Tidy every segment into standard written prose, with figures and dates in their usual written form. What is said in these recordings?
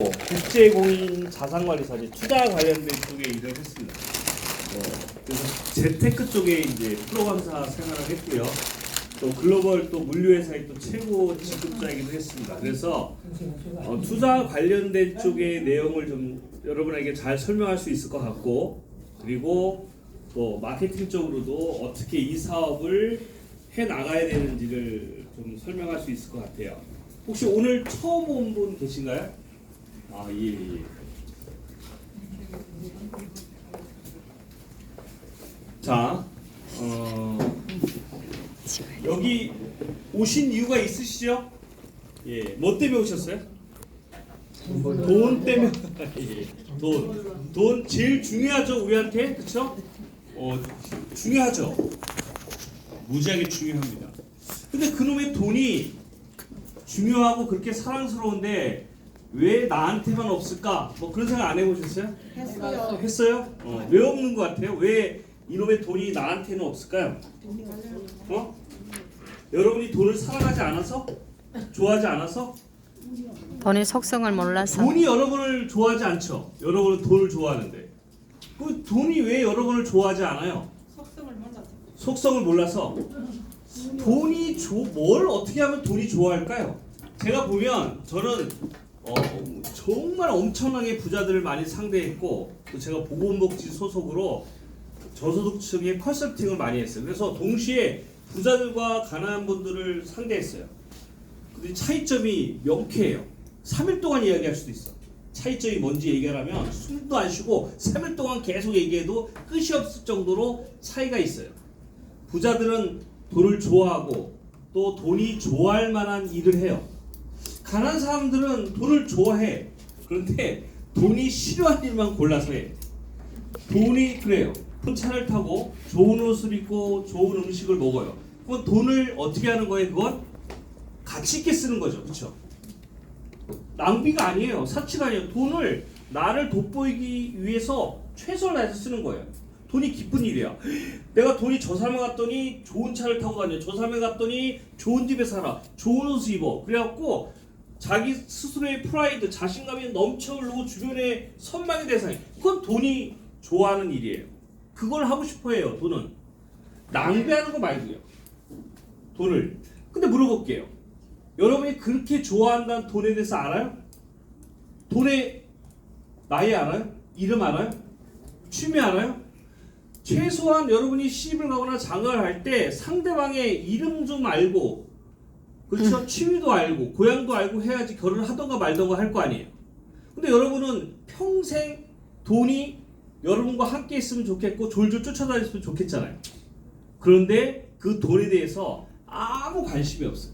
국제공인 자산관리사 투자 관련된 쪽에 일을 했습니다. 그래서 재테크 쪽에 이제 프로 강사 생활을 했고요. 또 글로벌 또 물류회사의 또 최고 직급자이기도 했습니다. 그래서 투자 관련된 쪽의 내용을 좀 여러분에게 잘 설명할 수 있을 것 같고, 그리고 또 마케팅 쪽으로도 어떻게 이 사업을 해 나가야 되는지를 좀 설명할 수 있을 것 같아요. 혹시 오늘 처음 온 분 계신가요? 예. 자, 여기 오신 이유가 있으시죠? 예, 뭐 때문에 오셨어요? 돈 때문에. 예, 돈 제일 중요하죠, 우리한테, 그렇죠? 중요하죠. 무지하게 중요합니다. 근데 그놈의 돈이 중요하고 그렇게 사랑스러운데 왜 나한테만 없을까? 뭐 그런 생각 안 해보셨어요? 했어요. 했어요? 왜 없는 것 같아요? 왜 이놈의 돈이 나한테는 없을까요? 여러분이 돈을 사랑하지 않아서? 좋아하지 않아서? 돈의 속성을 몰라서. 돈이 여러분을 좋아하지 않죠? 여러분은 돈을 좋아하는데 그 돈이 왜 여러분을 좋아하지 않아요? 속성을 몰라서. 돈이 뭘 어떻게 하면 돈이 좋아할까요? 제가 보면 저는 정말 엄청나게 부자들을 많이 상대했고, 또 제가 보건복지 소속으로 저소득층의 컨설팅을 많이 했어요. 그래서 동시에 부자들과 가난한 분들을 상대했어요. 근데 차이점이 명쾌해요. 3일 동안 이야기할 수도 있어. 차이점이 뭔지 얘기하려면 숨도 안 쉬고 3일 동안 계속 얘기해도 끝이 없을 정도로 차이가 있어요. 부자들은 돈을 좋아하고 또 돈이 좋아할 만한 일을 해요. 가난한 사람들은 돈을 좋아해. 그런데 돈이 싫어하는 일만 골라서 해. 돈이 그래요. 큰 차를 타고 좋은 옷을 입고 좋은 음식을 먹어요. 그건 돈을 어떻게 하는 거예요? 그건 가치 있게 쓰는 거죠. 그렇죠? 낭비가 아니에요. 사치가 아니에요. 돈을 나를 돋보이기 위해서 최선을 다해서 쓰는 거예요. 돈이 기쁜 일이야. 내가 돈이 저 사람에 갔더니 좋은 차를 타고 다녀. 저 사람에 갔더니 좋은 집에 살아. 좋은 옷을 입어. 그래갖고 자기 스스로의 프라이드, 자신감이 넘쳐 흐르고 주변에 선망의 대상이. 그건 돈이 좋아하는 일이에요. 그걸 하고 싶어 해요. 돈은. 낭비하는 거 말고요. 돈을. 근데 물어볼게요. 여러분이 그렇게 좋아한다는 돈에 대해서 알아요? 돈의 나이 알아요? 이름 알아요? 취미 알아요? 최소한 여러분이 시집을 가거나 장가를 할 때 상대방의 이름 좀 알고, 그렇죠? 취미도 알고 고향도 알고 해야지 결혼을 하던가 말던가 할 거 아니에요. 근데 여러분은 평생 돈이 여러분과 함께 있으면 좋겠고 졸졸 쫓아다녔으면 좋겠잖아요. 그런데 그 돈에 대해서 아무 관심이 없어요.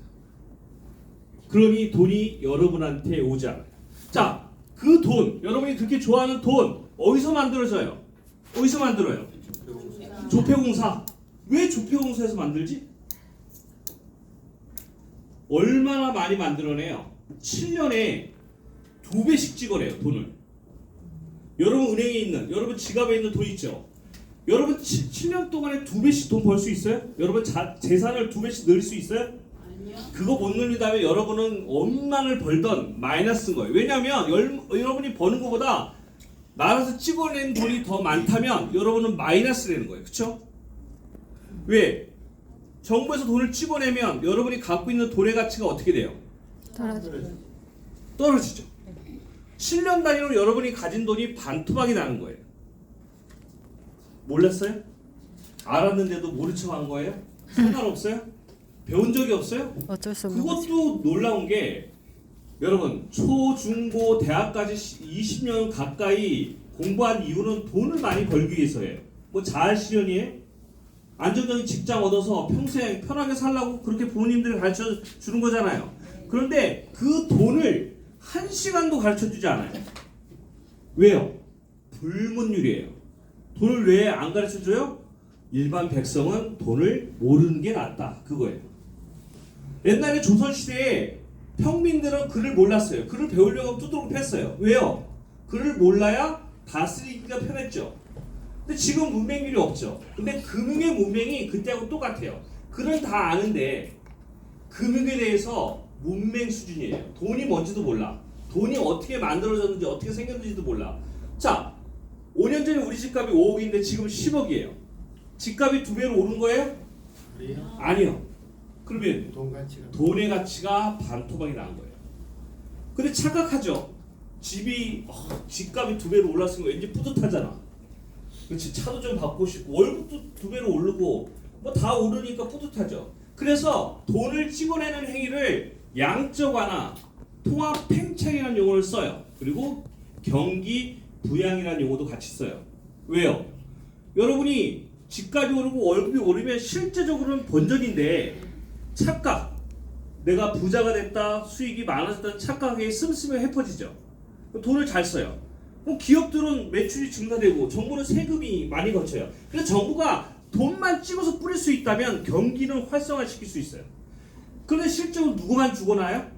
그러니 돈이 여러분한테 오지 않아요. 자, 그 돈, 여러분이 그렇게 좋아하는 돈 어디서 만들어져요? 어디서 만들어요? 조폐공사. 왜 조폐공사에서 만들지? 얼마나 많이 만들어내요? 7년에 2배씩 찍어내요. 돈을. 여러분 은행에 있는, 여러분 지갑에 있는 돈 있죠? 여러분 7년 동안에 2배씩 돈 벌 수 있어요? 여러분 재산을 2배씩 늘릴 수 있어요? 아니요. 그거 못 늘리다면 여러분은 얼마를 벌던 마이너스인 거예요. 왜냐하면 여러분이 버는 것보다 나라에서 찍어낸 돈이 더 많다면 여러분은 마이너스라는 거예요. 그렇죠? 왜? 정부에서 돈을 찍어내면 여러분이 갖고 있는 돈의 가치가 어떻게 돼요? 떨어지죠. 7년 단위로 여러분이 가진 돈이 반토막이 나는 거예요. 몰랐어요? 알았는데도 모른 척 한 거예요? 상관없어요? 배운 적이 없어요? 어쩔 수 없는 거지. 그것도 놀라운 게, 여러분 초, 중, 고, 대학까지 20년 가까이 공부한 이유는 돈을 많이 벌기 위해서예요. 뭐 자아실현이에요? 안정적인 직장 얻어서 평생 편하게 살라고 그렇게 부모님들이 가르쳐 주는 거잖아요. 그런데 그 돈을 1시간도 가르쳐 주지 않아요. 왜요? 불문율이에요. 돈을 왜 안 가르쳐 줘요? 일반 백성은 돈을 모르는 게 낫다. 그거예요. 옛날에 조선시대에 평민들은 글을 몰랐어요. 글을 배우려고 두드러 팼어요. 왜요? 글을 몰라야 다스리기가 편했죠. 근데 지금 문맹률이 없죠. 근데 금융의 문맹이 그때하고 똑같아요. 글은 다 아는데 금융에 대해서 문맹 수준이에요. 돈이 뭔지도 몰라. 돈이 어떻게 만들어졌는지 어떻게 생겼는지도 몰라. 자, 5년 전에 우리 집값이 5억인데 지금 10억이에요. 집값이 2배로 오른 거예요? 아니요. 그러면 돈의 가치가 반토막이 난 거예요. 근데 착각하죠. 집값이 2배로 올랐으면 왠지 뿌듯하잖아. 그렇지. 차도 좀 받고 싶고 월급도 2배로 오르고 뭐 다 오르니까 뿌듯하죠. 그래서 돈을 찍어내는 행위를 양적 완화, 통합 팽창이라는 용어를 써요. 그리고 경기 부양이라는 용어도 같이 써요. 왜요? 여러분이 집값이 오르고 월급이 오르면 실제적으로는 본전인데 착각, 내가 부자가 됐다, 수익이 많아졌다는 착각에 씀씀이 헤퍼지죠. 돈을 잘 써요. 그럼 기업들은 매출이 증가되고 정부는 세금이 많이 거쳐요. 그래서 정부가 돈만 찍어서 뿌릴 수 있다면 경기는 활성화시킬 수 있어요. 그런데 실제로 누구만 죽어나요?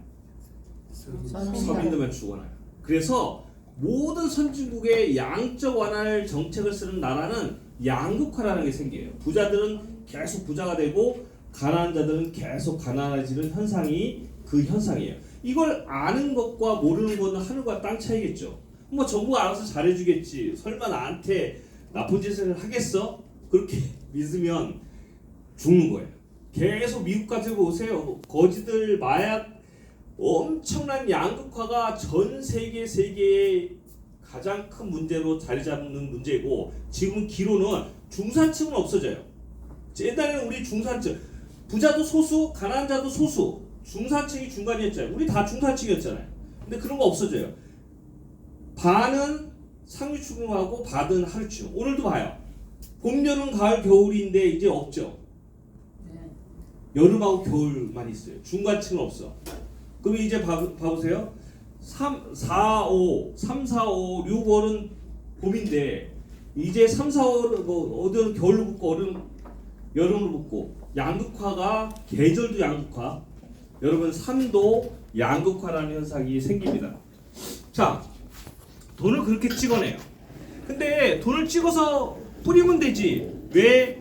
서민들만 죽어나요. 그래서 모든 선진국의 양적 완화를 정책을 쓰는 나라는 양극화라는 게 생겨요. 부자들은 계속 부자가 되고 가난한 자들은 계속 가난해지는 현상이 그 현상이에요. 이걸 아는 것과 모르는 것은 하늘과 땅 차이겠죠. 뭐 정부가 알아서 잘해주겠지. 설마 나한테 나쁜 짓을 하겠어? 그렇게 믿으면 죽는 거예요. 계속 미국 같은 거 보세요. 거지들 마약 엄청난 양극화가 전 세계의 가장 큰 문제로 자리 잡는 문제고 지금 기로는 중산층은 없어져요. 옛날에는 우리 중산층 부자도 소수, 가난한 자도 소수, 중산층이 중간이었잖아요. 우리 다 중산층이었잖아요. 근데 그런 거 없어져요. 반은 상류층하고 반은 하류층. 오늘도 봐요. 봄, 여름, 가을, 겨울인데 이제 없죠. 여름하고 겨울만 있어요. 중간층은 없어. 그럼 이제 봐보세요. 3, 4, 5, 6월은 봄인데 이제 3, 4, 5는 뭐 어디는 겨울로 붙고 어디는 여름으로 붙고 양극화가 계절도 양극화. 여러분 삶도 양극화라는 현상이 생깁니다. 자, 돈을 그렇게 찍어내요. 근데 돈을 찍어서 뿌리면 되지. 왜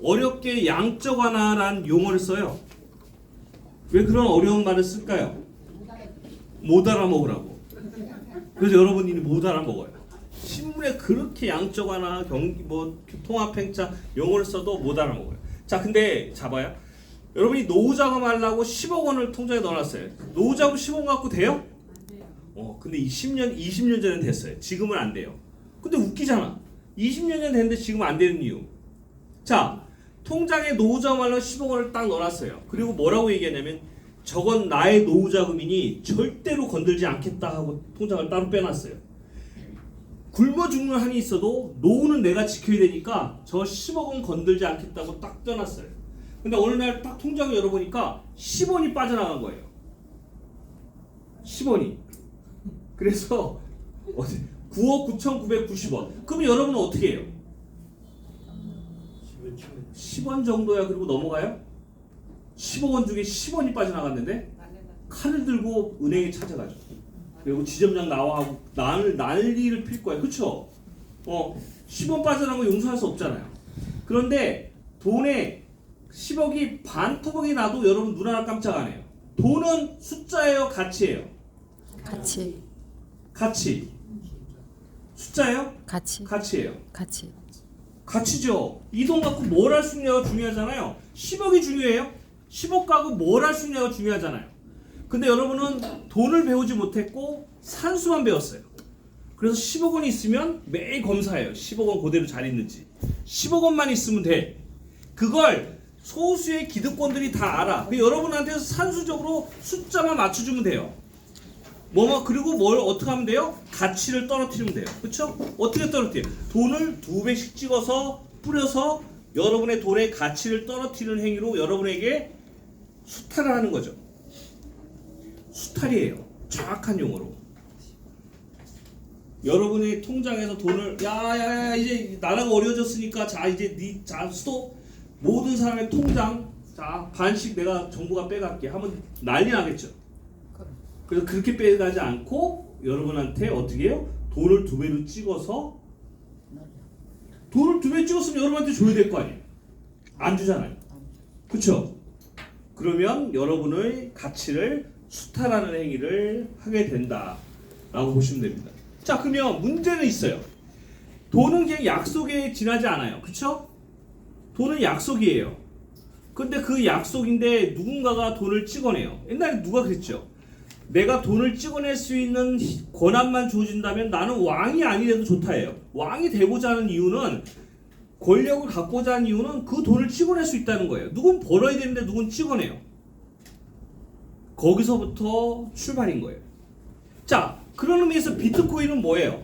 어렵게 양적 완화라는 용어를 써요? 왜 그런 어려운 말을 쓸까요? 못 알아먹으라고. 그래서 여러분이 못 알아먹어요. 신문에 그렇게 양적 완화, 경기 뭐 통합 팽창 용어를 써도 못 알아먹어요. 자, 근데 잡아요. 여러분이 노후 자금하려고 10억 원을 통장에 넣어놨어요. 노후 자금 10억 갖고 돼요? 근데 20년 전엔 됐어요. 지금은 안 돼요. 근데 웃기잖아. 20년 전 됐는데 지금 안 되는 이유. 자, 통장에 노후 자금하려고 10억 원을 딱 넣어놨어요. 그리고 뭐라고 얘기하냐면 저건 나의 노후 자금이니 절대로 건들지 않겠다 하고 통장을 따로 빼놨어요. 굶어 죽는 한이 있어도 노후는 내가 지켜야 되니까 저 10억 원 건들지 않겠다고 딱 떠났어요. 근데 어느 날 딱 통장을 열어보니까 10원이 빠져나간 거예요. 10원이. 그래서 9억 9,990원. 그럼 여러분은 어떻게 해요? 10원 정도야. 그리고 넘어가요? 10억 원 중에 10원이 빠져나갔는데 칼을 들고 은행에 찾아가죠. 그리고 지점장 나와하고 난리를 필 거예요. 그쵸? 10원 빠져나간 거 용서할 수 없잖아요. 그런데 돈에 10억이 반토막이 나도 여러분 눈 하나 깜짝 안 해요. 돈은 숫자예요? 가치예요? 가치. 숫자예요? 가치예요. 가치죠. 이 돈 갖고 뭘 할 수 있냐가 중요하잖아요. 10억이 중요해요? 10억 갖고 뭘 할 수 있냐가 중요하잖아요. 근데 여러분은 돈을 배우지 못했고 산수만 배웠어요. 그래서 10억 원이 있으면 매일 검사해요. 10억 원 그대로 잘 있는지. 10억 원만 있으면 돼. 그걸 소수의 기득권들이 다 알아. 여러분한테 산수적으로 숫자만 맞춰주면 돼요. 그리고 뭘 어떻게 하면 돼요? 가치를 떨어뜨리면 돼요. 그렇죠? 어떻게 떨어뜨려요? 돈을 2배씩 찍어서 뿌려서 여러분의 돈의 가치를 떨어뜨리는 행위로 여러분에게 수탈을 하는 거죠. 수탈이에요. 정확한 용어로. 여러분의 통장에서 돈을 야야야 이제 나라가 어려워졌으니까 자 이제 자 스톱. 모든 사람의 통장 자 반씩 내가 정부가 빼갈게 하면 난리 나겠죠. 그래서 그렇게 빼가지 않고 여러분한테 어떻게 해요? 돈을 2배로 찍어서 돈을 2배 찍었으면 여러분한테 줘야 될 거 아니에요. 안 주잖아요. 그렇죠? 그러면 여러분의 가치를 수탈하는 행위를 하게 된다. 라고 보시면 됩니다. 자, 그러면 문제는 있어요. 돈은 그냥 약속에 지나지 않아요. 그쵸? 돈은 약속이에요. 근데 그 약속인데 누군가가 돈을 찍어내요. 옛날에 누가 그랬죠? 내가 돈을 찍어낼 수 있는 권한만 주어진다면 나는 왕이 아니래도 좋다예요. 왕이 되고자 하는 이유는, 권력을 갖고자 하는 이유는 그 돈을 찍어낼 수 있다는 거예요. 누군 벌어야 되는데 누군 찍어내요. 거기서부터 출발인 거예요. 자, 그런 의미에서 비트코인은 뭐예요?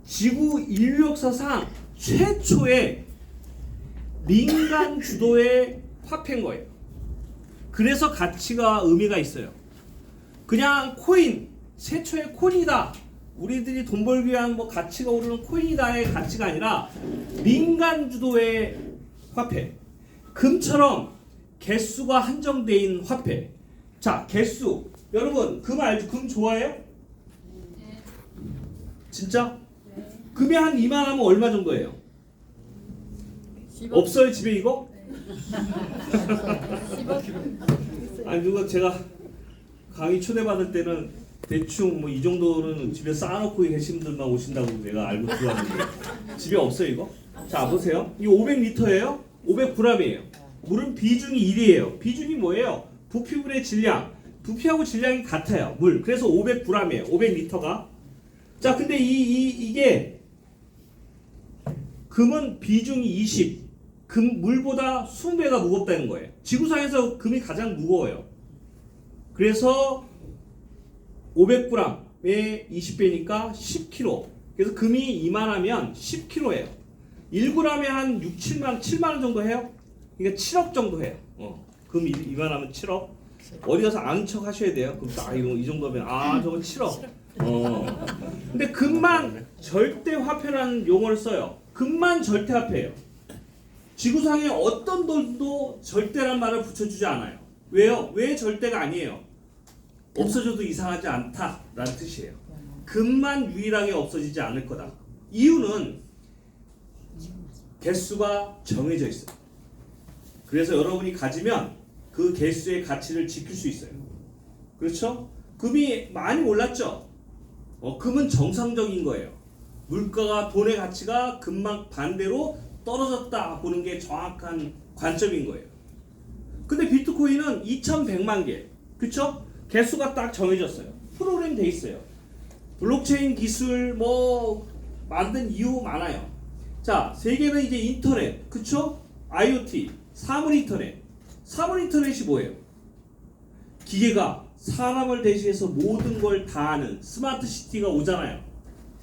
지구 인류 역사상 최초의 민간 주도의 화폐인 거예요. 그래서 가치가 의미가 있어요. 그냥 코인, 최초의 코인이다, 우리들이 돈 벌기 위한 뭐 가치가 오르는 코인이다의 가치가 아니라 민간 주도의 화폐. 금처럼 개수가 한정된 화폐. 자, 개수. 여러분, 금 알죠? 금 좋아해요? 진짜? 금이 한 2만 하면 얼마 정도예요? 없어요, 집에 이거? 아니, 누가 제가 강의 초대받을 때는 대충 뭐 이 정도는 집에 쌓아놓고 계신 분들만 오신다고 내가 알고 들어왔는데 집에 없어요, 이거? 자, 보세요. 이거 500리터예요? 500g이에요. 물은 비중이 1이에요. 비중이 뭐예요? 부피물의 질량. 부피하고 질량이 같아요. 물. 그래서 500g이에요. 500리터가. 자, 근데 이게 금은 비중이 20. 물보다 20배가 무겁다는 거예요. 지구상에서 금이 가장 무거워요. 그래서 500g에 20배니까 10kg. 그래서 금이 이만하면 10kg예요. 1g에 한 6, 7만 원 정도 해요. 그러니까 7억 정도 해요. 금 이만하면 7억. 어디 가서 아는 척 하셔야 돼요. 그럼 딱 이 정도면 저거 7억. 근데 금만 절대화폐라는 용어를 써요. 금만 절대화폐예요. 지구상에 어떤 돈도 절대란 말을 붙여주지 않아요. 왜요? 왜 절대가 아니에요? 없어져도 이상하지 않다라는 뜻이에요. 금만 유일하게 없어지지 않을 거다. 이유는 개수가 정해져 있어요. 그래서 여러분이 가지면 그 개수의 가치를 지킬 수 있어요. 그렇죠? 금이 많이 올랐죠? 금은 정상적인 거예요. 물가가, 돈의 가치가 금만 반대로 떨어졌다 보는 게 정확한 관점인 거예요. 근데 비트코인은 2100만 개. 그쵸? 개수가 딱 정해졌어요. 프로그램 돼 있어요. 블록체인 기술 뭐 만든 이유 많아요. 자, 세계는 이제 인터넷. 그쵸? IoT. 사물 인터넷. 사물 인터넷이 뭐예요? 기계가 사람을 대신해서 모든 걸 다 하는 스마트 시티가 오잖아요.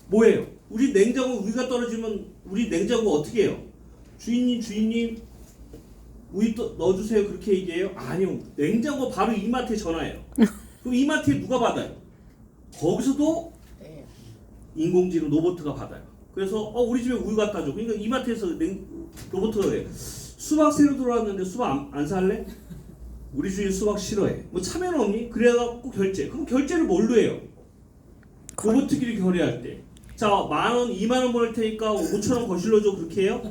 뭐예요? 우리 냉장고 우유가 떨어지면 우리 냉장고 어떻게 해요? 주인님 우유 넣어주세요, 그렇게 얘기해요? 아니요, 냉장고 바로 이마트에 전화해요. 그럼 이마트에 누가 받아요? 거기서도 인공지능 로봇가 받아요. 그래서 우리 집에 우유 갖다 줘. 그러니까 이마트에서 로봇가 해. 수박 새로 들어왔는데 수박 안 살래? 우리 주인 수박 싫어해. 뭐 참여는 없니? 그래갖고 결제. 그럼 결제를 뭘로 해요? 로봇끼리 거래할 때. 자, 10,000원, 20,000원 보낼 테니까 5,000원 거실로 줘. 그렇게 해요?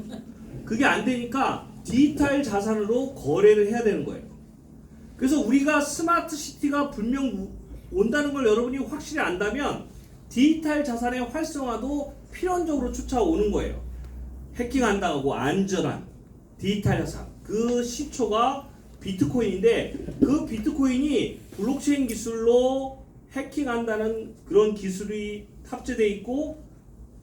그게 안 되니까 디지털 자산으로 거래를 해야 되는 거예요. 그래서 우리가 스마트 시티가 분명 온다는 걸 여러분이 확실히 안다면 디지털 자산의 활성화도 필연적으로 쫓아오는 거예요. 해킹 안 당하고 안전한 디지털 자산. 그 시초가 비트코인인데, 그 비트코인이 블록체인 기술로 해킹한다는 그런 기술이 탑재되어 있고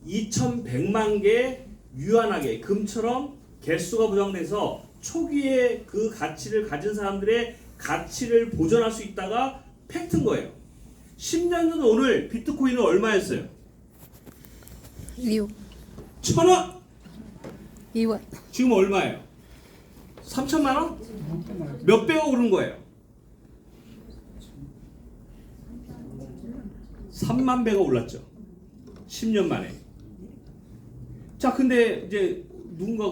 2100만 개 유한하게 금처럼 개수가 보장돼서 초기에 그 가치를 가진 사람들의 가치를 보존할 수 있다가 팩트인 거예요. 10년 전 오늘 비트코인은 얼마였어요? 2원. 1,000원? 2원. 지금 얼마예요? 3천만 원? 몇 배가 오른 거예요? 3만 배가 올랐죠. 10년 만에. 자, 근데 이제 누군가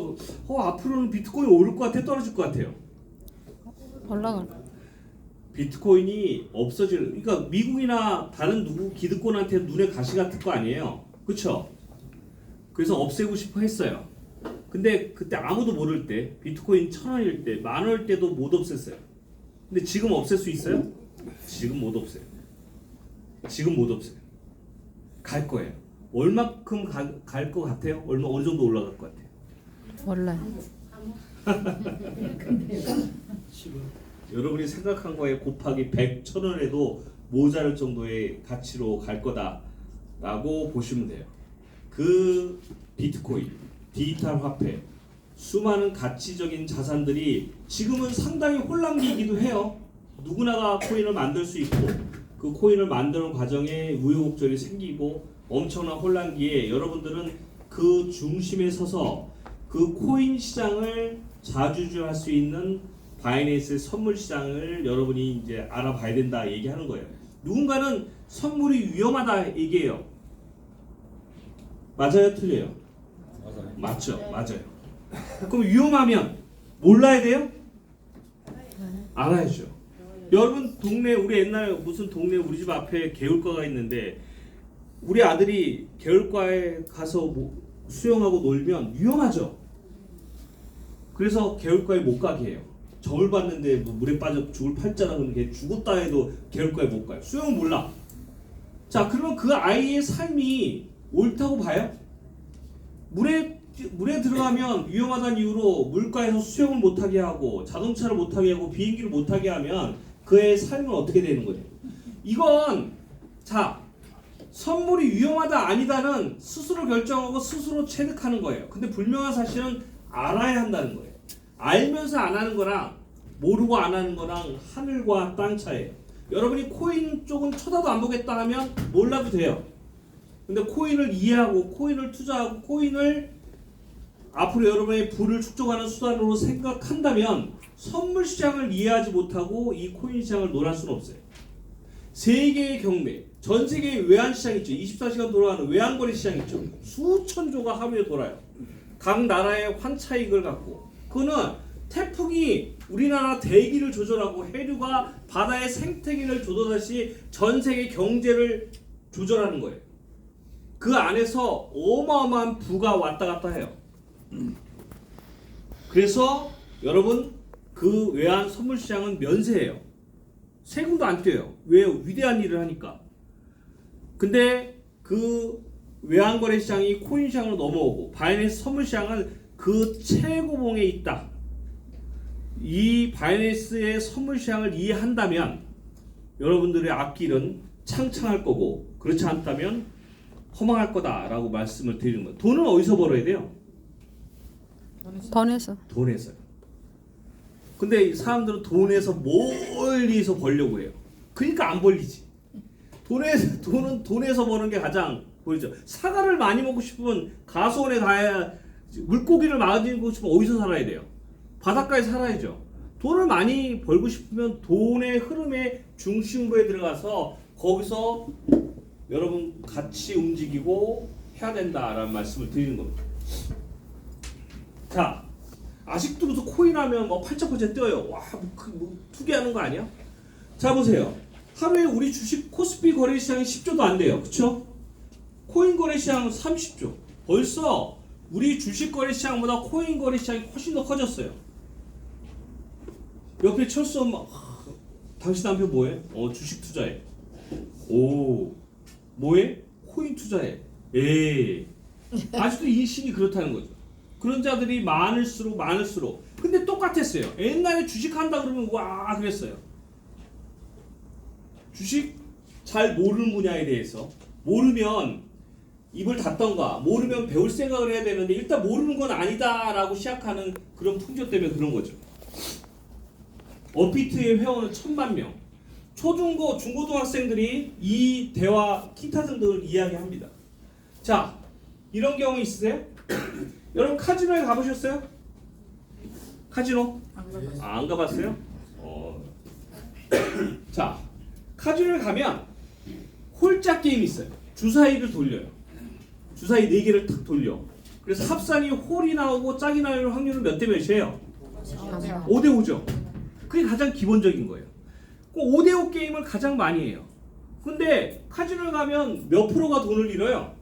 앞으로는 비트코인 오를 것 같아, 떨어질 것 같아요? 올라갈. 비트코인이 그러니까 미국이나 다른 누구 기득권한테 눈에 가시 같을 거 아니에요, 그렇죠? 그래서 없애고 싶어 했어요. 근데 그때 아무도 모를 때, 비트코인 1,000원일 때, 10,000원일 때도 못 없앴어요. 근데 지금 없앨 수 있어요? 지금 못 없애요. 지금 못 없어요. 갈 거예요. 얼마큼 갈 것 같아요? 어느 정도 올라갈 것 같아요? 몰라요. 여러분이 생각한 거에 곱하기 100, 1000원 해도 모자랄 정도의 가치로 갈 거다라고 보시면 돼요. 그 비트코인, 디지털 화폐, 수많은 가치적인 자산들이 지금은 상당히 혼란기이기도 해요. 누구나가 코인을 만들 수 있고 그 코인을 만드는 과정에 우여곡절이 생기고 엄청난 혼란기에 여러분들은 그 중심에 서서 그 코인 시장을 자주주할 수 있는 바이낸스 선물 시장을 여러분이 이제 알아봐야 된다 얘기하는 거예요. 누군가는 선물이 위험하다 얘기해요. 맞아요, 틀려요? 맞죠, 맞아요. 그럼 위험하면 몰라야 돼요? 알아야죠. 여러분 동네 우리 옛날에 무슨 동네 우리 집 앞에 개울가가 있는데 우리 아들이 개울가에 가서 수영하고 놀면 위험하죠. 그래서 개울가에 못 가게 해요. 점을 봤는데 물에 빠져 죽을 팔자라 그러는 죽었다 해도 개울가에 못 가요. 수영은 몰라. 자, 그러면 그 아이의 삶이 옳다고 봐요? 물에 들어가면 위험하다는 이유로 물가에서 수영을 못하게 하고 자동차를 못하게 하고 비행기를 못하게 하면 그의 삶은 어떻게 되는 거예요? 이건 자 선물이 위험하다 아니다는 스스로 결정하고 스스로 체득하는 거예요. 근데 분명한 사실은 알아야 한다는 거예요. 알면서 안 하는 거랑 모르고 안 하는 거랑 하늘과 땅 차이예요. 여러분이 코인 쪽은 쳐다도 안 보겠다 하면 몰라도 돼요. 근데 코인을 이해하고 코인을 투자하고 코인을 앞으로 여러분의 부를 축적하는 수단으로 생각한다면 선물 시장을 이해하지 못하고 이 코인 시장을 논할 수는 없어요. 세계의 경매, 전 세계의 외환 시장 있죠. 24시간 돌아가는 외환거래 시장 있죠. 수천 조가 하루에 돌아요. 각 나라의 환차익을 갖고 그거는 태풍이 우리나라 대기를 조절하고 해류가 바다의 생태계를 조절하듯이 전 세계 경제를 조절하는 거예요. 그 안에서 어마어마한 부가 왔다 갔다 해요. 그래서 여러분 그 외환 선물 시장은 면세해요. 세금도 안 떼요. 왜요? 위대한 일을 하니까. 근데 그 외환 거래 시장이 코인 시장으로 넘어오고 바이낸스 선물 시장은 그 최고봉에 있다. 이 바이낸스의 선물 시장을 이해한다면 여러분들의 앞길은 창창할 거고 그렇지 않다면 허망할 거다라고 말씀을 드리는 거예요. 돈은 어디서 벌어야 돼요? 돈에서요. 근데 사람들은 돈에서 멀리서 벌려고 해요. 그러니까 안 벌리지. 돈은 돈에서 버는 게 가장 보이죠. 사과를 많이 먹고 싶으면 가수원에 가야 물고기를 많이 싶으면 어디서 살아야 돼요? 바닷가에 살아야죠. 돈을 많이 벌고 싶으면 돈의 흐름의 중심부에 들어가서 거기서 여러분 같이 움직이고 해야 된다라는 말씀을 드리는 겁니다. 자, 아직도 무슨 코인하면 뭐 팔짝팔짝 뛰어요. 와, 투기하는 거 아니야? 자, 보세요. 하루에 우리 주식 코스피 거래 시장이 10조도 안 돼요. 그쵸? 코인 거래 시장은 30조. 벌써 우리 주식 거래 시장보다 코인 거래 시장이 훨씬 더 커졌어요. 옆에 철수 엄마, 당신 남편 뭐해? 주식 투자해. 오, 뭐해? 코인 투자해. 에이, 아직도 인식이 그렇다는 거죠. 그런 자들이 많을수록 근데 똑같았어요. 옛날에 주식 한다 그러면 와 그랬어요. 주식 잘 모르는 분야에 대해서 모르면 입을 닫던가 모르면 배울 생각을 해야 되는데 일단 모르는 건 아니다라고 시작하는 그런 풍조 때문에 그런 거죠. 업비트의 회원은 1000만 명. 초중고 중고등학생들이 이 대화 기타 등등을 이야기합니다. 자, 이런 경우 있으세요? 여러분 카지노에 가보셨어요? 카지노? 안 가봤어요? 자, 카지노에 가면 홀짝 게임이 있어요. 주사위를 돌려요. 주사위 4개를 탁 돌려. 그래서 합산이 홀이 나오고 짝이 나올 확률은 몇 대 몇이에요? 5대 5죠. 그게 가장 기본적인 거예요. 5대 5 게임을 가장 많이 해요. 근데 카지노에 가면 몇 프로가 돈을 잃어요?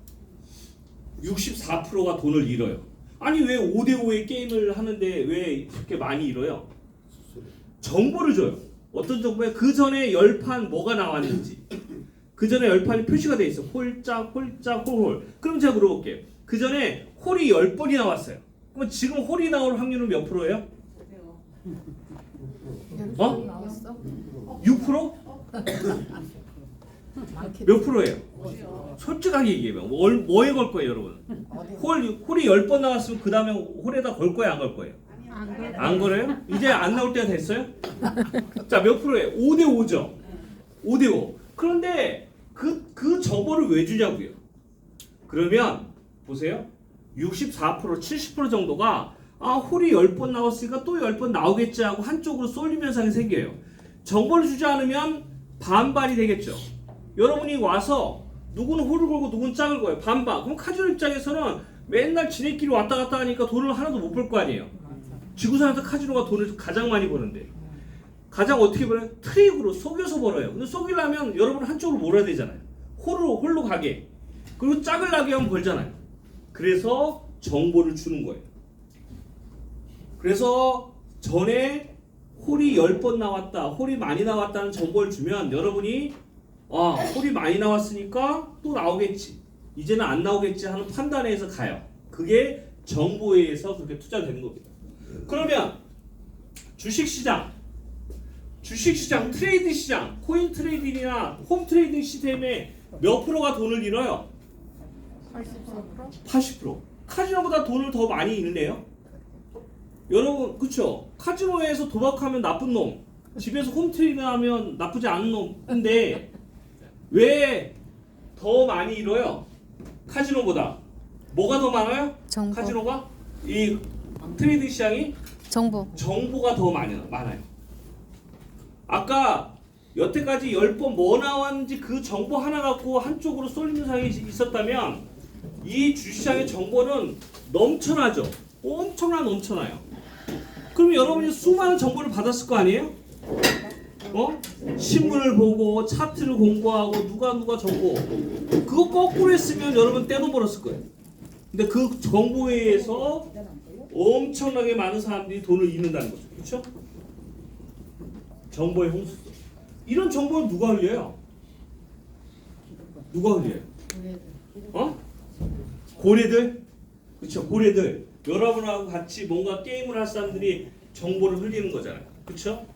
64%가 돈을 잃어요. 아니 왜 5대 5의 게임을 하는데 왜 그렇게 많이 잃어요? 정보를 줘요. 어떤 정보에 그 전에 10판 뭐가 나왔는지, 그 전에 열판이 표시가 돼 있어. 홀짝, 홀짝, 홀홀. 그럼 제가 물어볼게요. 그 전에 홀이 10번이 나왔어요. 그럼 지금 홀이 나올 확률은 몇 프로예요? 어? 6%? 몇 프로예요? 솔직하게 얘기해요. 뭐에 걸 거예요, 여러분? 홀이 10번 나왔으면 그 다음에 홀에다 걸 거예요, 안 걸 거예요? 안 걸어요? 이제 안 나올 때가 됐어요? 자, 몇 프로예요? 5대 5죠. 5대 5. 그런데 그 정보를 왜 주냐고요? 그러면 보세요. 64%, 70% 정도가 홀이 10번 나왔으니까 또 10번 나오겠지 하고 한쪽으로 쏠림 현상이 생겨요. 정보를 주지 않으면 반반이 되겠죠. 여러분이 와서 누구는 홀을 걸고 누구는 짝을 거예요. 반반. 그럼 카지노 입장에서는 맨날 지네끼리 왔다 갔다 하니까 돈을 하나도 못 벌 거 아니에요. 지구상에서 카지노가 돈을 가장 많이 버는데 가장 어떻게 벌어요? 트릭으로 속여서 벌어요. 근데 속이려면 여러분 한쪽으로 몰아야 되잖아요. 홀로 가게. 그리고 짝을 나게 하면 벌잖아요. 그래서 정보를 주는 거예요. 그래서 전에 홀이 10번 나왔다, 홀이 많이 나왔다는 정보를 주면 여러분이 홀이 많이 나왔으니까 또 나오겠지, 이제는 안 나오겠지 하는 판단에서 가요. 그게 정보에 의해서 그렇게 투자되는 겁니다. 그러면 주식시장, 트레이드 시장, 코인 트레이딩이나 홈 트레이딩 시스템에 몇 프로가 돈을 잃어요? 80%. 카지노보다 돈을 더 많이 잃네요. 여러분, 그쵸? 카지노에서 도박하면 나쁜 놈, 집에서 홈 트레이딩 하면 나쁘지 않은 놈인데 왜 더 많이 잃어요? 카지노보다. 뭐가 더 많아요? 정보. 카지노가? 이 트레이딩 시장이? 정보가 더 많아요. 아까 여태까지 10번 뭐 나왔는지 그 정보 하나 갖고 한쪽으로 쏠리는 상황이 있었다면 이 주시장의 정보는 넘쳐나죠. 넘쳐나요. 그럼 여러분이 수많은 정보를 받았을 거 아니에요? 신문을 보고 차트를 공부하고 누가 정보 그거 거꾸로 했으면 여러분 떼돈 벌었을 거예요. 근데 그 정보에 의해서 엄청나게 많은 사람들이 돈을 잃는다는 거죠. 그렇죠? 정보의 홍수. 이런 정보는 누가 흘려요? 고래들? 그렇죠. 고래들. 여러분하고 같이 뭔가 게임을 할 사람들이 정보를 흘리는 거잖아요. 그렇죠?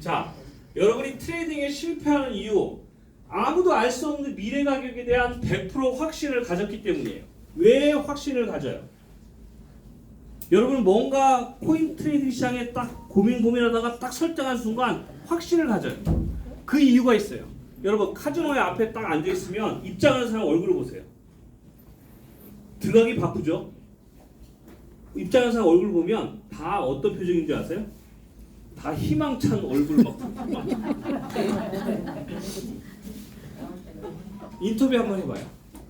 자, 여러분이 트레이딩에 실패하는 이유, 아무도 알 수 없는 미래 가격에 대한 100% 확신을 가졌기 때문이에요. 왜 확신을 가져요? 여러분 뭔가 코인 트레이딩 시장에 딱 고민하다가 딱 설정한 순간 확신을 가져요. 그 이유가 있어요. 여러분 카지노에 앞에 딱 앉아 있으면 입장하는 사람 얼굴을 보세요. 들어가기 바쁘죠? 입장하는 사람 얼굴 보면 다 어떤 표정인 줄 아세요? 다 희망찬 얼굴 막 인터뷰 한번 해봐요.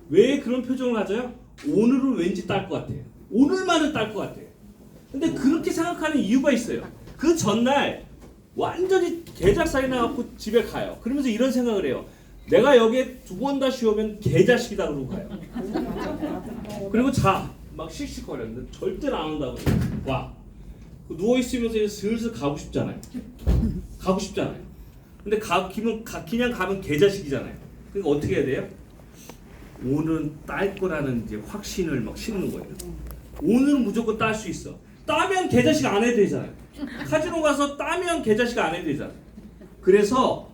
왜 그런 표정을 가져요? 오늘은 왠지 딸 것 같아요. 오늘만은 딸 것 같아요. 근데 그렇게 생각하는 이유가 있어요. 그 전날 완전히 개작살이 나갖고 집에 가요. 그러면서 이런 생각을 해요. 내가 여기에 2번 다시 오면 개자식이다 그러고 가요. 그리고 막 씩씩거렸는데 절대로 안 온다고 와. 누워있으면서 슬슬 가고 싶잖아요. 근데 그냥 가면 개자식이잖아요. 그러니까 어떻게 해야 돼요? 오늘은 딸 거라는 이제 확신을 막 심는 거예요. 오늘은 무조건 딸 수 있어. 따면 개자식 안 해도 되잖아요. 카지노 가서 따면 개자식 안 해도 되잖아요. 그래서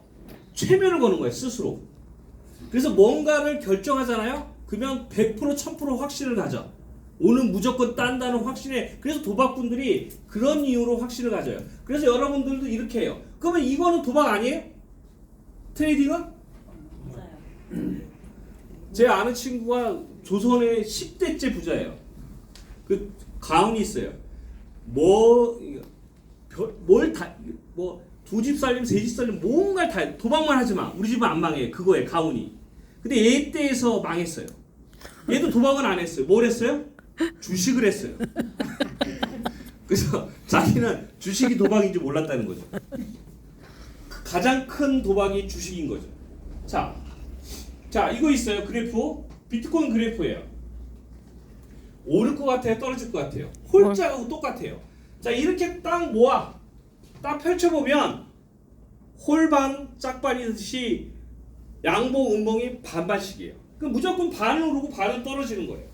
최면을 거는 거예요, 스스로. 그래서 뭔가를 결정하잖아요. 그러면 100% 1000% 확신을 가져. 오늘 무조건 딴다는 확신에. 그래서 도박꾼들이 그런 이유로 확신을 가져요. 그래서 여러분들도 이렇게 해요. 그러면 이거는 도박 아니에요? 트레이딩은? 제 아는 친구가 조선의 10대째 부자예요. 그 가훈이 있어요. 두 집 살림, 세 집 살림, 뭔가를 다 해. 도박만 하지 마. 우리 집은 안 망해. 그거에 가훈이. 근데 얘 때에서 망했어요. 얘도 도박은 안 했어요. 뭘 했어요? 주식을 했어요. 그래서 자기는 주식이 도박인지 몰랐다는 거죠. 가장 큰 도박이 주식인 거죠. 자, 이거 있어요. 그래프. 비트코인 그래프예요. 오를 것 같아요? 떨어질 것 같아요? 홀짝하고 똑같아요. 자, 이렇게 딱 모아. 딱 펼쳐보면 홀반 짝반이듯이 양봉 음봉이 반반씩이에요. 그럼 무조건 반은 오르고 반은 떨어지는 거예요.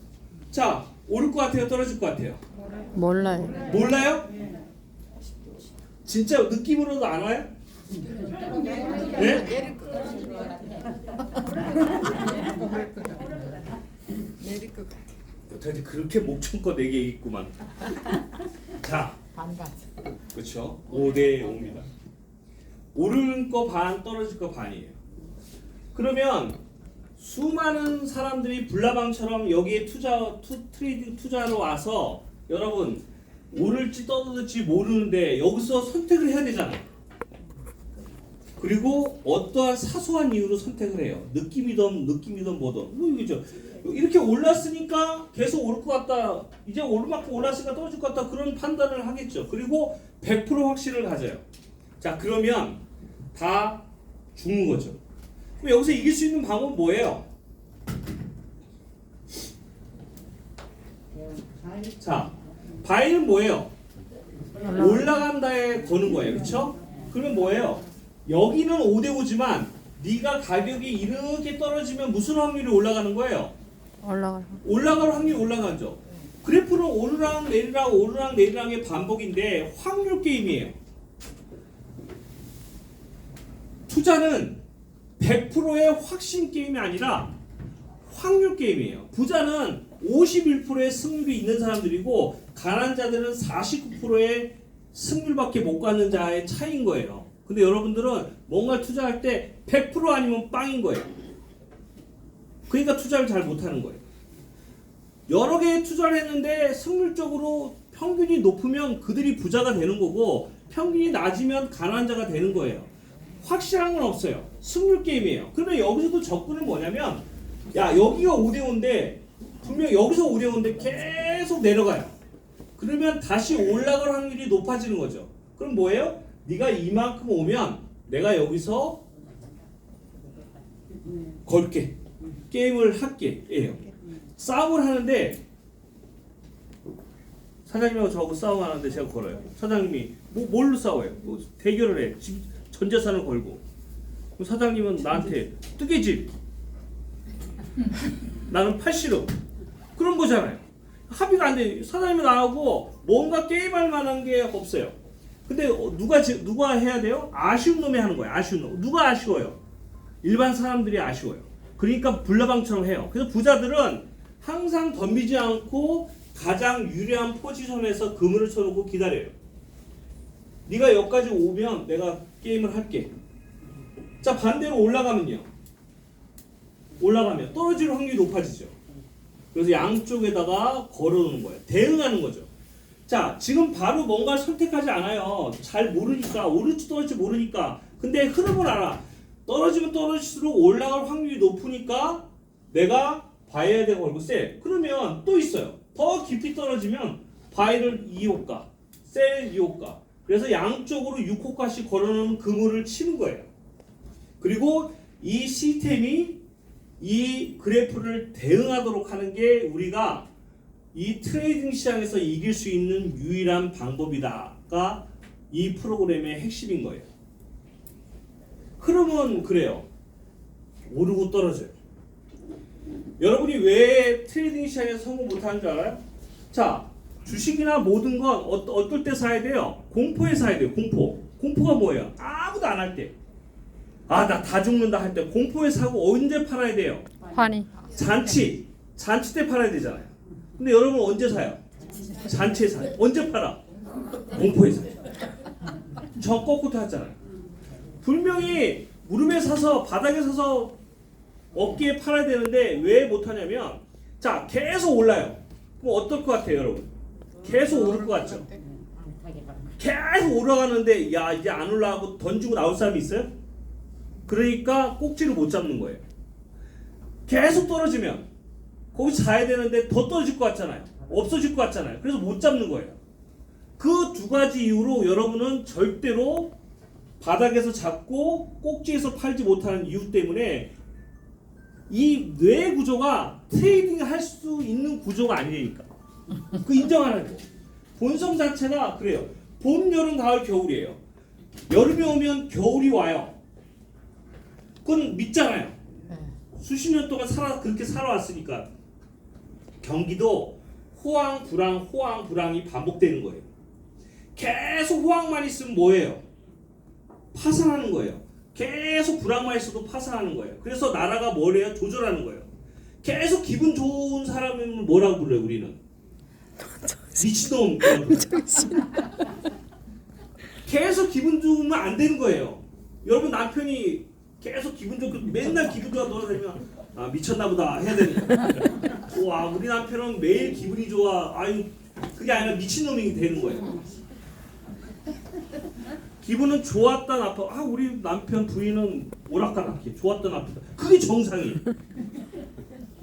자, 오를 것 같아요, 떨어질 것 같아요? 몰라요. 몰라요? 진짜 느낌으로도 안 와요? 네? 내릴 것 같아. 어떻게 그렇게 목청껏 얘기했구만. 자, 반반. 그렇죠. 5대 5입니다. 오르는 거 반, 떨어질 거 반이에요. 그러면 수많은 사람들이 불나방처럼 여기에 트레이딩 투자로 와서 여러분 오를지 떨어질지 모르는데 여기서 선택을 해야 되잖아요. 그리고 어떠한 사소한 이유로 선택을 해요. 느낌이든 뭐든. 뭐 이거죠. 이렇게 올랐으니까 계속 오를 것 같다. 이제 오를 만큼 올랐으니까 떨어질 것 같다. 그런 판단을 하겠죠. 그리고 100% 확신을 가져요. 자, 그러면 다 죽는 거죠. 그럼 여기서 이길 수 있는 방법은 뭐예요? 자, 바이는 뭐예요? 올라간다에 거는 거예요. 그렇죠? 그러면 뭐예요? 여기는 5대 5지만 네가 가격이 이렇게 떨어지면 무슨 확률이 올라가는 거예요? 올라가요. 올라갈 확률이 올라가죠. 그래프는 오르락 내리락 오르락 내리락의 반복인데 확률 게임이에요. 투자는 100%의 확신 게임이 아니라 확률 게임이에요. 부자는 51%의 승률이 있는 사람들이고 가난한 자들은 49%의 승률밖에 못 갖는 자의 차이인 거예요. 근데 여러분들은 뭔가 투자할 때 100% 아니면 빵인 거예요. 그러니까 투자를 잘 못하는 거예요. 여러 개의 투자를 했는데 승률적으로 평균이 높으면 그들이 부자가 되는 거고 평균이 낮으면 가난한 자가 되는 거예요. 확실한 건 없어요. 승률 게임이에요. 그러면 여기서도 접근은 뭐냐면 야, 여기가 5대 5인데 분명 여기서 5대 5인데 계속 내려가요. 그러면 다시 올라갈 확률이 높아지는 거죠. 그럼 뭐예요? 네가 이만큼 오면 내가 여기서 걸게. 게임을 할게. 예요. 싸움을 하는데 사장님하고 저하고 싸움하는데 제가 걸어요. 사장님이 뭘로 싸워요? 뭐 대결을 해. 전 재산을 걸고. 그럼 사장님은 나한테 뜨개질. 나는 팔씨름. 그런 거잖아요. 합의가 안 돼. 사장님은 나하고 뭔가 게임할 만한 게 없어요. 근데 누가 해야 돼요? 아쉬운 놈이 하는 거예요. 아쉬운 놈. 누가 아쉬워요? 일반 사람들이 아쉬워요. 그러니까 불나방처럼 해요. 그래서 부자들은 항상 덤비지 않고 가장 유리한 포지션에서 그물을 쳐놓고 기다려요. 네가 여기까지 오면 내가 게임을 할게. 자, 반대로 올라가면요. 올라가면 떨어질 확률이 높아지죠. 그래서 양쪽에다가 걸어놓는 거예요. 대응하는 거죠. 자, 지금 바로 뭔가를 선택하지 않아요. 잘 모르니까, 오를지 떨어질지 모르니까. 근데 흐름을 알아. 떨어지면 떨어질수록 올라갈 확률이 높으니까 내가 바이에 걸고 셀. 그러면 또 있어요. 더 깊이 떨어지면 바이를 2호가, 셀 2호가. 그래서 양쪽으로 6호가씩 걸어놓은 그물을 치는 거예요. 그리고 이 시스템이 이 그래프를 대응하도록 하는 게 우리가 이 트레이딩 시장에서 이길 수 있는 유일한 방법이다가 이 프로그램의 핵심인 거예요. 흐름은 그래요. 오르고 떨어져요. 여러분이 왜 트레이딩 시장에서 성공 못하는 줄 알아요? 자, 주식이나 모든 건 어떨 때 사야 돼요? 공포에 사야 돼요. 공포가 뭐예요? 아무도 안 할 때. 아, 나 다 죽는다 할 때 공포에 사고 언제 팔아야 돼요? 환희. 잔치 때 팔아야 되잖아요. 근데 여러분 언제 사요? 잔치에 사요. 언제 팔아? 공포에 사요. 저 거꾸로 탔잖아요. 분명히 무릎에 사서 바닥에 사서 어깨에 팔아야 되는데 왜 못하냐면 자, 계속 올라요. 그럼 어떨 것 같아요, 여러분? 계속 오를 것 같죠? 계속 올라가는데 야, 이제 안 올라가고 던지고 나올 사람이 있어요? 그러니까 꼭지를 못 잡는 거예요. 계속 떨어지면 거기서 자야 되는데 더 떨어질 것 같잖아요. 없어질 것 같잖아요. 그래서 못 잡는 거예요. 그 두 가지 이유로 여러분은 절대로 바닥에서 잡고 꼭지에서 팔지 못하는 이유 때문에 이 뇌 구조가 트레이딩 할 수 있는 구조가 아니니까. 그 인정하는 거. 본성 자체가 그래요. 봄, 여름, 가을, 겨울이에요. 여름이 오면 겨울이 와요. 그건 믿잖아요. 수십 년 동안 그렇게 살아왔으니까. 경기도 호황, 불황, 호황, 불황이 반복되는 거예요. 계속 호황만 있으면 뭐예요? 파산하는 거예요. 계속 불황만 있어도 파산하는 거예요. 그래서 나라가 뭘 해요? 조절하는 거예요. 계속 기분 좋은 사람은 뭐라고 불러요, 우리는? 미친놈. 계속 기분 좋으면 안 되는 거예요. 여러분 남편이 계속 기분 좋고 맨날 기분 좋아 돌아다니면 아 미쳤나 보다 해야 되는 거예요. 와 우리 남편은 매일 기분이 좋아. 아유 그게 아니라 미친놈이 되는 거예요. 기분은 좋았다 나빠. 아 우리 남편 부인은 오락가락해. 좋았다 나쁘다. 그게 정상이에요.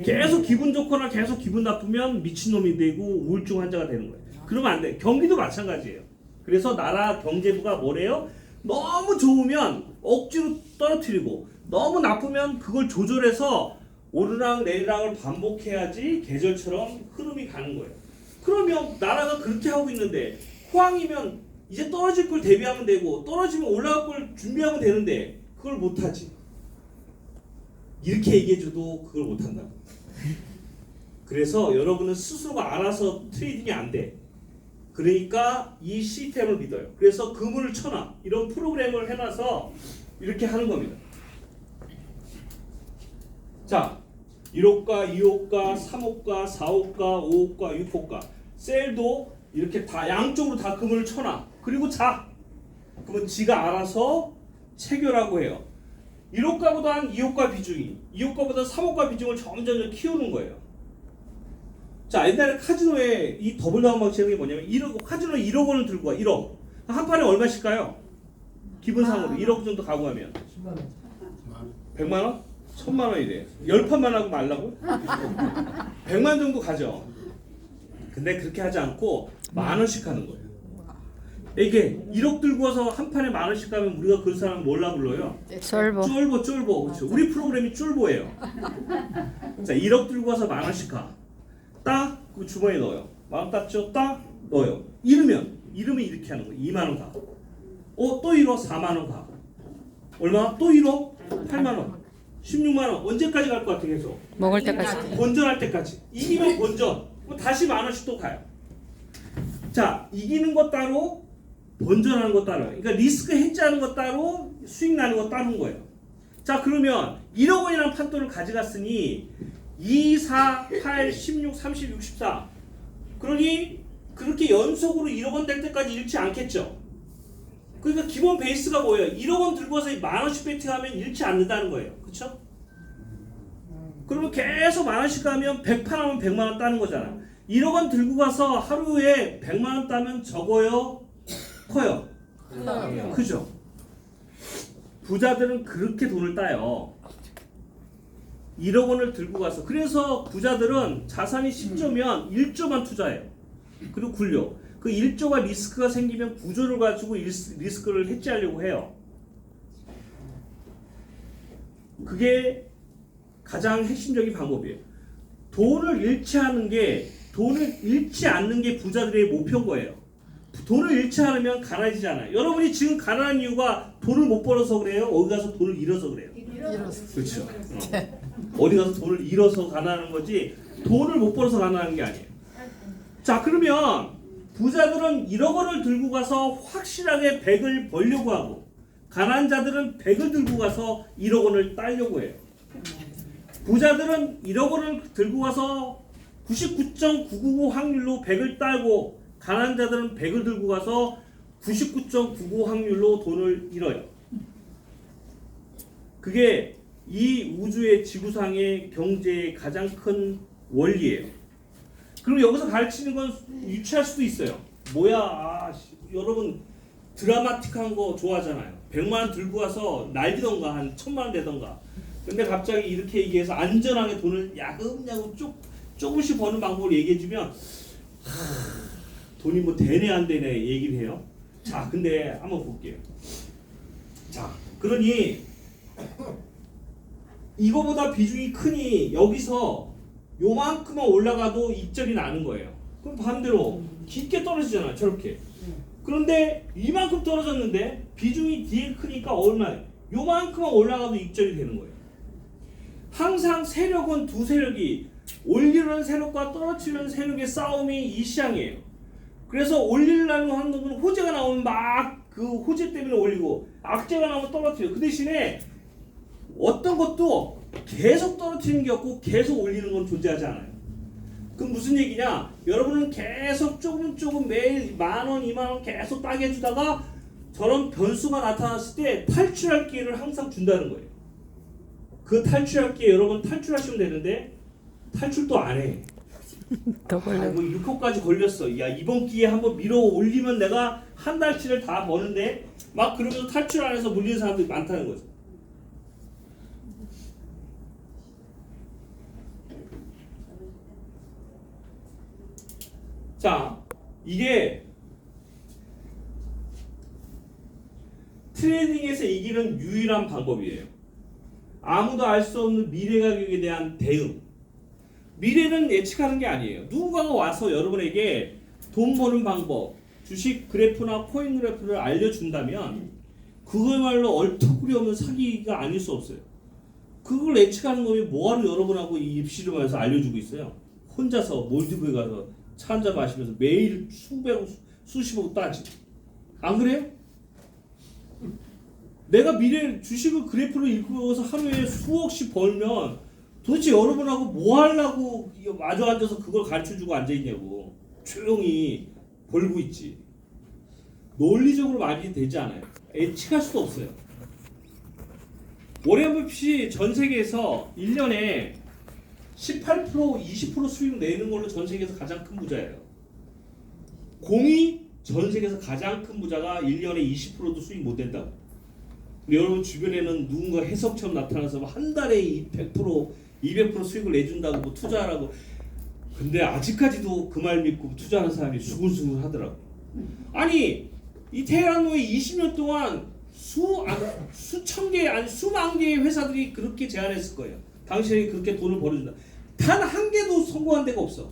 계속 기분 좋거나 계속 기분 나쁘면 미친놈이 되고 우울증 환자가 되는 거예요. 그러면 안 돼. 경기도 마찬가지예요. 그래서 나라 경제부가 뭐래요? 너무 좋으면 억지로 떨어뜨리고 너무 나쁘면 그걸 조절해서 오르락 내리락을 반복해야지 계절처럼 흐름이 가는 거예요. 그러면 나라가 그렇게 하고 있는데 호황이면 이제 떨어질 걸 대비하면 되고 떨어지면 올라갈 걸 준비하면 되는데 그걸 못하지. 이렇게 얘기해줘도 그걸 못한다고. 그래서 여러분은 스스로가 알아서 트레이딩이 안 돼. 그러니까 이 시스템을 믿어요. 그래서 그물을 쳐놔. 이런 프로그램을 해놔서 이렇게 하는 겁니다. 자, 1호가, 2호가, 3호가, 4호가, 5호가, 6호가 셀도 이렇게 다 양쪽으로 다 그물을 쳐놔. 그리고 자. 그러면 지가 알아서 체결하고 해요. 1호가보다 2호가 비중이 2호가보다 3호가 비중을 점점 키우는 거예요. 자 옛날에 카지노에 이 더블 다운 방식이 뭐냐면 1억, 카지노 1억 원을 들고 와. 1억 한 판에 얼마씩가요? 기본상으로 1억 정도 가고 하면 100만 원? 1000만 원이래. 10판만 하고 말라고? 100만 정도 가죠. 근데 그렇게 하지 않고 만 원씩 하는 거예요. 이게 1억 들고 와서 한 판에 만 원씩 가면 우리가 그 사람 뭘라 불러요? 쫄보. 쫄보. 그렇죠. 우리 프로그램이 쫄보예요. 자 1억 들고 와서 만 원씩 가. 딱 그 주머니에 넣어요. 마음 땄죠? 딱 넣어요. 잃으면 이렇게 하는 거예요. 2만 원 가. 또 잃어 4만 원 가. 얼마? 또 잃어 8만 원. 16만 원. 언제까지 갈 것 같아 계속? 먹을 때까지. 본전할 때까지. 이기면 본전. 다시 만 원씩 또 가요. 자 이기는 거 따로 본전하는 거 따로. 그러니까 리스크 해지하는 거 따로 수익 나는 거 따로인 거예요. 자 그러면 1억 원이라는 판돈을 가져갔으니 2, 4, 8, 16, 30, 64 그러니 그렇게 연속으로 1억 원 될 때까지 잃지 않겠죠. 그러니까 기본 베이스가 뭐예요? 1억 원 들고 와서 만 원씩 베팅하면 잃지 않는다는 거예요. 그렇죠? 그러면 계속 만 원씩 가면 100판 하면 100만 원 따는 거잖아. 1억 원 들고 가서 하루에 100만 원 따면 적어요? 커요? 크죠? 부자들은 그렇게 돈을 따요. 1억 원을 들고 가서. 그래서 부자들은 자산이 10조면 1조만 투자해요. 그리고 굴려. 그 1조가 리스크가 생기면 9조를 가지고 리스크를 해지하려고 해요. 그게 가장 핵심적인 방법이에요. 돈을 잃지 않는 게 부자들의 목표인 거예요. 돈을 잃지 않으면 가난해지잖아요. 여러분이 지금 가난한 이유가 돈을 못 벌어서 그래요? 어디 가서 돈을 잃어서 그래요? 그렇죠. 어디 가서 돈을 잃어서 가난한 거지 돈을 못 벌어서 가난한 게 아니에요. 자 그러면 부자들은 1억 원을 들고 가서 확실하게 100을 벌려고 하고 가난한 자들은 100을 들고 가서 1억 원을 따려고 해요. 부자들은 1억 원을 들고 가서 99.999 확률로 100을 따고 가난한 자들은 100을 들고 가서 99.99 확률로 돈을 잃어요. 그게 이 우주의 지구상의 경제의 가장 큰 원리예요. 그리고 여기서 가르치는 건 유치할 수도 있어요. 뭐야, 여러분 드라마틱한 거 좋아하잖아요. 100만 원 들고 와서 날리던가 한 1000만 원 되던가. 근데 갑자기 이렇게 얘기해서 안전하게 돈을 야금야금 조금씩 버는 방법을 얘기해주면 돈이 뭐 되네 안 되네 얘기를 해요. 자, 근데 한번 볼게요. 자, 그러니 이거보다 비중이 크니 여기서 요만큼만 올라가도 입절이 나는 거예요. 그럼 반대로 깊게 떨어지잖아요. 저렇게. 그런데 이만큼 떨어졌는데 비중이 뒤에 크니까 얼마? 요만큼만 올라가도 입절이 되는 거예요. 항상 세력은 두 세력이 올리는 세력과 떨어뜨리는 세력의 싸움이 이 시장이에요. 그래서 올리려고 하는 놈은 호재가 나오면 막 그 호재 때문에 올리고 악재가 나오면 떨어뜨려요. 그 대신에 어떤 것도 계속 떨어뜨리는 게 없고 계속 올리는 건 존재하지 않아요. 그럼 무슨 얘기냐? 여러분은 계속 조금 매일 10,000원, 20,000원 계속 따게 해주다가 저런 변수가 나타났을 때 탈출할 기회를 항상 준다는 거예요. 그 탈출할 기회 여러분 탈출하시면 되는데 탈출도 안 해. 더 걸려. 아이고 6호까지 걸렸어. 야 이번 기회에 한번 밀어 올리면 내가 한 달치를 다 버는데 막 그러면서 탈출 안 해서 물리는 사람들이 많다는 거죠. 자, 이게 트레이딩에서 이기는 유일한 방법이에요. 아무도 알 수 없는 미래 가격에 대한 대응. 미래는 예측하는 게 아니에요. 누군가가 와서 여러분에게 돈 버는 방법, 주식 그래프나 코인 그래프를 알려준다면 그거야말로 얼토구리 없는 사기가 아닐 수 없어요. 그걸 예측하는 거면 뭐하러 여러분하고 이 입시름하면서 알려주고 있어요. 혼자서 몰디브에 가서 차 한잔 마시면서 매일 수백, 수십억 따지. 안 그래요? 내가 미래 주식을 그래프를 읽고서 하루에 수억씩 벌면 도대체 여러분하고 뭐 하려고 마주 앉아서 그걸 가르쳐주고 앉아있냐고. 조용히 벌고 있지. 논리적으로 많이 되지 않아요. 예측할 수도 없어요. 워렌 버핏이 전 세계에서 1년에 18%, 20% 수익 내는 걸로 전 세계에서 가장 큰 부자예요. 공이 전 세계에서 가장 큰 부자가 1년에 20%도 수익 못 낸다고. 근데 여러분 주변에는 누군가 해석처럼 나타나서 한 달에 100%, 200% 수익을 내준다고 뭐 투자하라고. 근데 아직까지도 그 말 믿고 투자하는 사람이 수근수근 하더라고. 아니 이 테헤란노에 20년 동안 수천 개 아니 수만 개의 회사들이 그렇게 제안했을 거예요. 당신이 그렇게 돈을 벌어준다. 단 한 개도 성공한 데가 없어.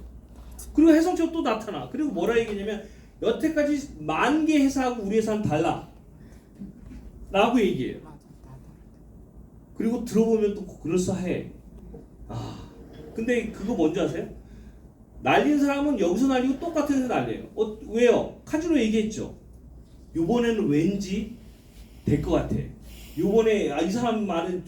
그리고 해성처럼 또 나타나. 그리고 뭐라 얘기냐면 여태까지 10,000개 회사하고 우리 회사는 달라 라고 얘기해요. 그리고 들어보면 또 그럴싸해. 근데 그거 뭔지 아세요? 날린 사람은 여기서 날리고 똑같은 데서 날려요. 왜요? 카지노 얘기했죠. 요번에는 왠지 될 것 같아. 요번에 이 사람 말은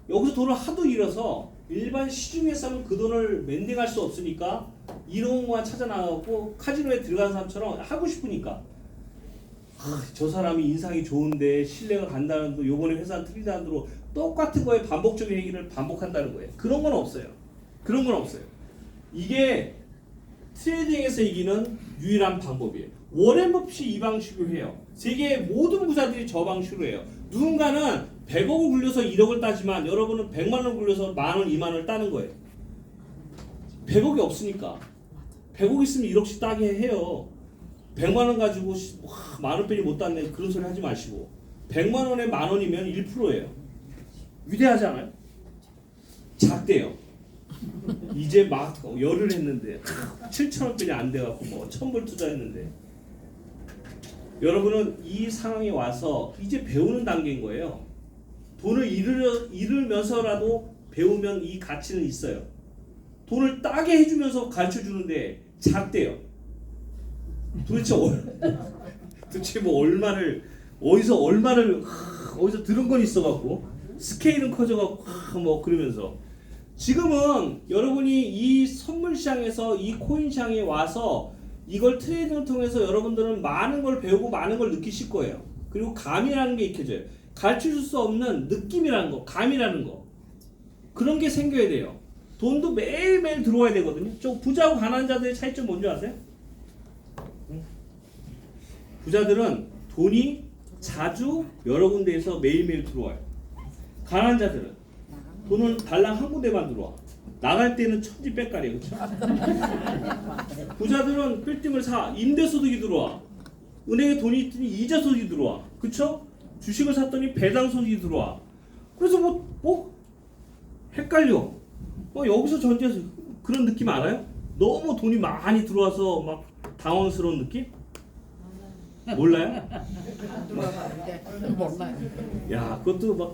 여기서 돈을 하도 잃어서 일반 시중에서는 그 돈을 멘딩할 수 없으니까 이런 것만 찾아 나가고 카지노에 들어간 사람처럼 하고 싶으니까 저 사람이 인상이 좋은데 신뢰가 간다는 거 요번에 회사 틀리다는 대로 똑같은 거에 반복적인 얘기를 반복한다는 거예요. 그런 건 없어요. 그런 건 없어요. 이게 트레이딩에서 이기는 유일한 방법이에요. 워렌 버핏이 이 방식으로 해요. 세계의 모든 부자들이 저 방식으로 해요. 누군가는 100억을 굴려서 1억을 따지만 여러분은 100만 원 굴려서 10,000원, 20,000원을 따는 거예요. 100억이 없으니까. 100억 있으면 1억씩 따게 해요. 100만 원 가지고 10,000원뿐이 못 땄네 그런 소리 하지 마시고 100만 원에 10,000원이면 1%예요. 위대하지 않아요? 작대요. 이제 막 열을 했는데 7,000원뿐이 안 돼갖고 뭐 1,000불 투자했는데 여러분은 이 상황에 와서 이제 배우는 단계인 거예요. 돈을 잃으면서라도 배우면 이 가치는 있어요. 돈을 따게 해주면서 가르쳐주는데 작대요. 도대체 뭐 얼마를 어디서 들은 건 있어갖고 스케일은 커져갖고 뭐 그러면서 지금은 여러분이 이 선물 시장에서 이 코인 시장에 와서 이걸 트레이딩을 통해서 여러분들은 많은 걸 배우고 많은 걸 느끼실 거예요. 그리고 감이라는 게 익혀져요. 가르쳐줄 수 없는 느낌이라는 거, 감이라는 거 그런 게 생겨야 돼요. 돈도 매일매일 들어와야 되거든요. 저 부자하고 가난한 자들의 차이점 뭔지 아세요? 부자들은 돈이 자주 여러 군데에서 매일매일 들어와요. 가난한 자들은 돈은 달랑 한 군데만 들어와. 나갈 때는 천지 빽깔이야. 그렇죠? 부자들은 빌딩을 사. 임대소득이 들어와. 은행에 돈이 있더니 이자소득이 들어와. 그렇죠? 주식을 샀더니 배당소득이 들어와. 그래서 뭐 헷갈려. 여기서 전제해서 그런 느낌 알아요? 너무 돈이 많이 들어와서 막 당황스러운 느낌? 몰라요? 몰라요. 야, 그것도 막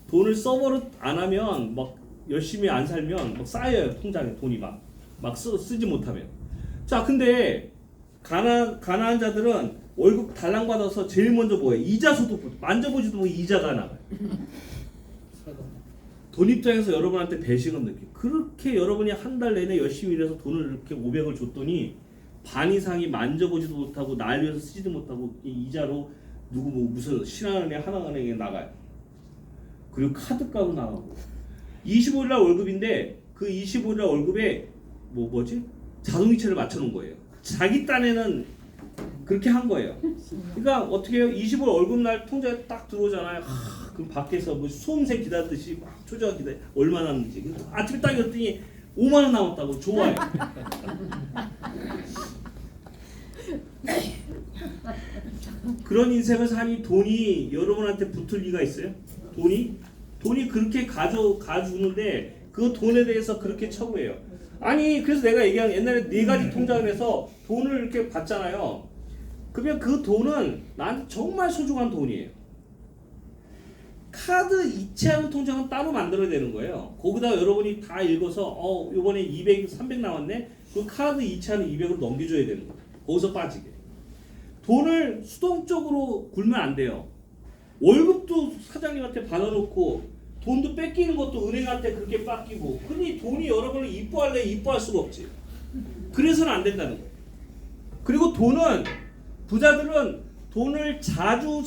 돈을 써버릇 안 하면 막 열심히 안 살면 막 쌓여요. 통장에 돈이 막 쓰지 못하면. 자, 근데 가난한 자들은 월급 달랑 받아서 제일 먼저 뭐예요? 이자소도 만져보지도 뭐 이자가 나가요. 돈 입장에서 여러분한테 배신감 느낌. 그렇게 여러분이 한 달 내내 열심히 일해서 돈을 이렇게 500을 줬더니 반 이상이 만져보지도 못하고 날 위해서 쓰지도 못하고 이 이자로 누구 뭐 무슨 신한은행 하나은행에 나가요. 그리고 카드값도 나가고 25일 날 월급인데 그 25일 날 월급에 뭐지? 자동이체를 맞춰놓은 거예요. 자기 딴에는 그렇게 한 거예요. 그러니까 어떻게 해요? 25일 월급날 통장에 딱 들어오잖아요. 그럼 밖에서 뭐 수험생 기다리듯이 막 초조하게 기다려. 얼마 남는지. 아침에 딱 열었더니 5만 원 남았다고. 좋아요. 그런 인생을 사니 돈이 여러분한테 붙을 리가 있어요? 돈이 그렇게 가주는데 그 돈에 대해서 그렇게 처우해요. 아니 그래서 내가 얘기한 옛날에 4가지 통장을 해서 돈을 이렇게 받잖아요. 그러면 그 돈은 나한테 정말 소중한 돈이에요. 카드 이체하는 통장은 따로 만들어야 되는 거예요. 거기다 여러분이 다 읽어서 이번에 200, 300 나왔네. 그 카드 이체하는 200으로 넘겨줘야 되는 거예요. 거기서 빠지게. 돈을 수동적으로 굴면 안 돼요. 월급도 사장님한테 받아놓고 돈도 뺏기는 것도 은행한테 그렇게 뺏기고 그러니 돈이 여러분을 이뻐할래 이뻐할 수가 없지. 그래서는 안 된다는 거예요. 그리고 부자들은 돈을 자주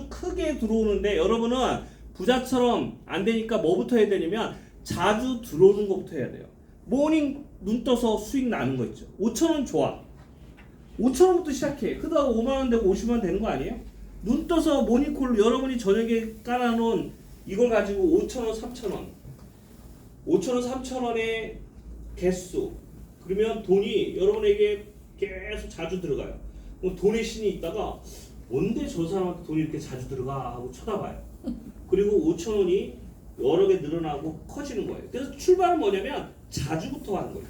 크게 들어오는데 여러분은 부자처럼 안 되니까 뭐부터 해야 되냐면 자주 들어오는 것부터 해야 돼요. 모닝 눈 떠서 수익 나는 거 있죠. 5,000원 좋아. 5,000원부터 시작해. 그러다가 5만원 되고 50만원 되는 거 아니에요? 눈 떠서 모닝콜로 여러분이 저녁에 깔아놓은 이걸 가지고 5,000원, 3,000원 5,000원, 3,000원의 개수 그러면 돈이 여러분에게 계속 자주 들어가요. 그럼 돈의 신이 있다가 뭔데 저 사람한테 돈이 이렇게 자주 들어가 하고 쳐다봐요. 그리고 5,000원이 여러 개 늘어나고 커지는 거예요. 그래서 출발은 뭐냐면 자주부터 하는 거예요.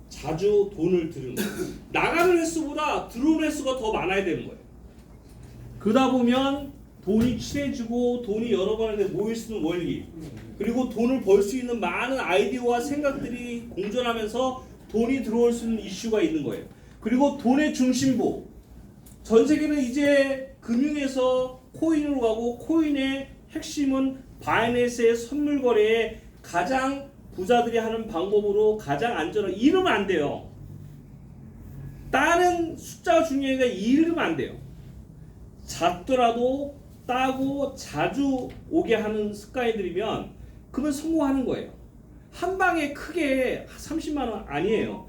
자주 돈을 들이는 거예요. 나가는 횟수보다 들어오는 횟수가 더 많아야 되는 거예요. 그러다 보면 돈이 친해지고 돈이 여러분한테 모일 수 있는 원리 그리고 돈을 벌 수 있는 많은 아이디어와 생각들이 공존하면서 돈이 들어올 수 있는 이슈가 있는 거예요. 그리고 돈의 중심부 전 세계는 이제 금융에서 코인으로 가고 코인의 핵심은 바이낸스의 선물 거래에 가장 부자들이 하는 방법으로 가장 안전한 이러면 안 돼요. 다른 숫자가 중요하니까 이러면 안 돼요. 작더라도 따고 자주 오게 하는 습관이 들이면 그러면 성공하는 거예요. 한 방에 크게 30만 원 아니에요.